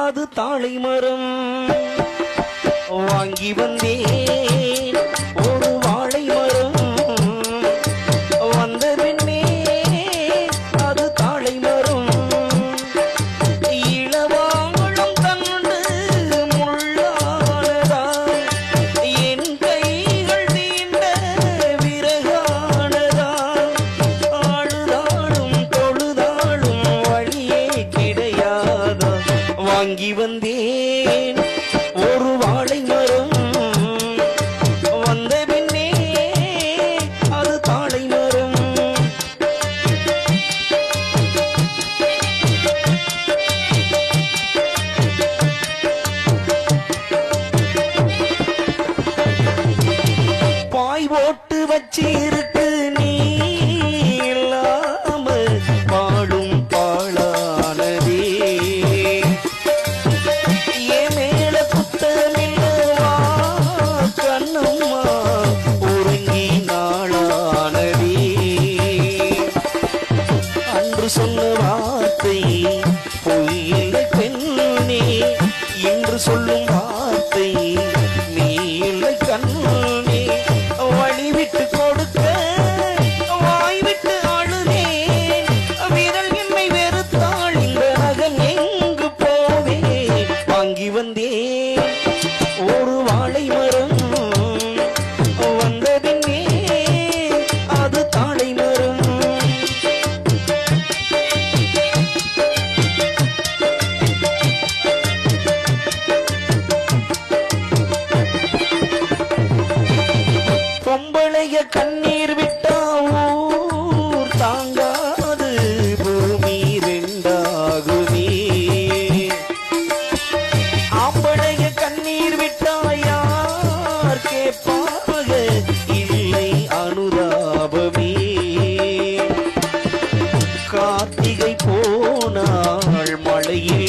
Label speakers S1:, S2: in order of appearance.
S1: அது தாழை மரம். வாங்கி வந்தேன் ஒரு வாழை மரம். வந்த பின்னே அது தாழை மரம். இளவாங்களும் தண்டு முள்ளானதா, என் கைகள் தீண்ட விறகானதா. ஆளுதாளும் தொழுதாளும் வழியே கிடையாதா. வாங்கி வந்தேன் ஒரு வாழை மரம். வந்த பின்னே அது தாழை மரம். பாய் போட்டு வச்சிருக்கு நீ இல்லாம பாடும் பாழானதே. என் மேல குத்தமில்லவா கண்ணம்மா, உறங்கி நாளானதே. அன்று சொன்ன வார்த்தை பொய்யில்லை பெண்ணே, இன்று சொல்லும் வார்த்தை நீ இல்லை கண்ணே. வழி விட்டு கொடுக்க வாய் விட்டு அழுதேன். விரல் என்னை வெறுத்தாள், இந்த நகன் எங்கு போவே. வாங்கி வந்தேன் ஒரு வாழை மரம். வந்த பின்னே அது தாழை மரம். பொம்பளைய கண்ணீர் விட்டா ஊர் தாங்காது, பூமி ரெண்டாகுமே. ஆம்பளைய கண்ணீர் விட்டா யார் கேட்பாக, இல்லை அனுதாபமே. கார்த்திகை போனாள் மழையில்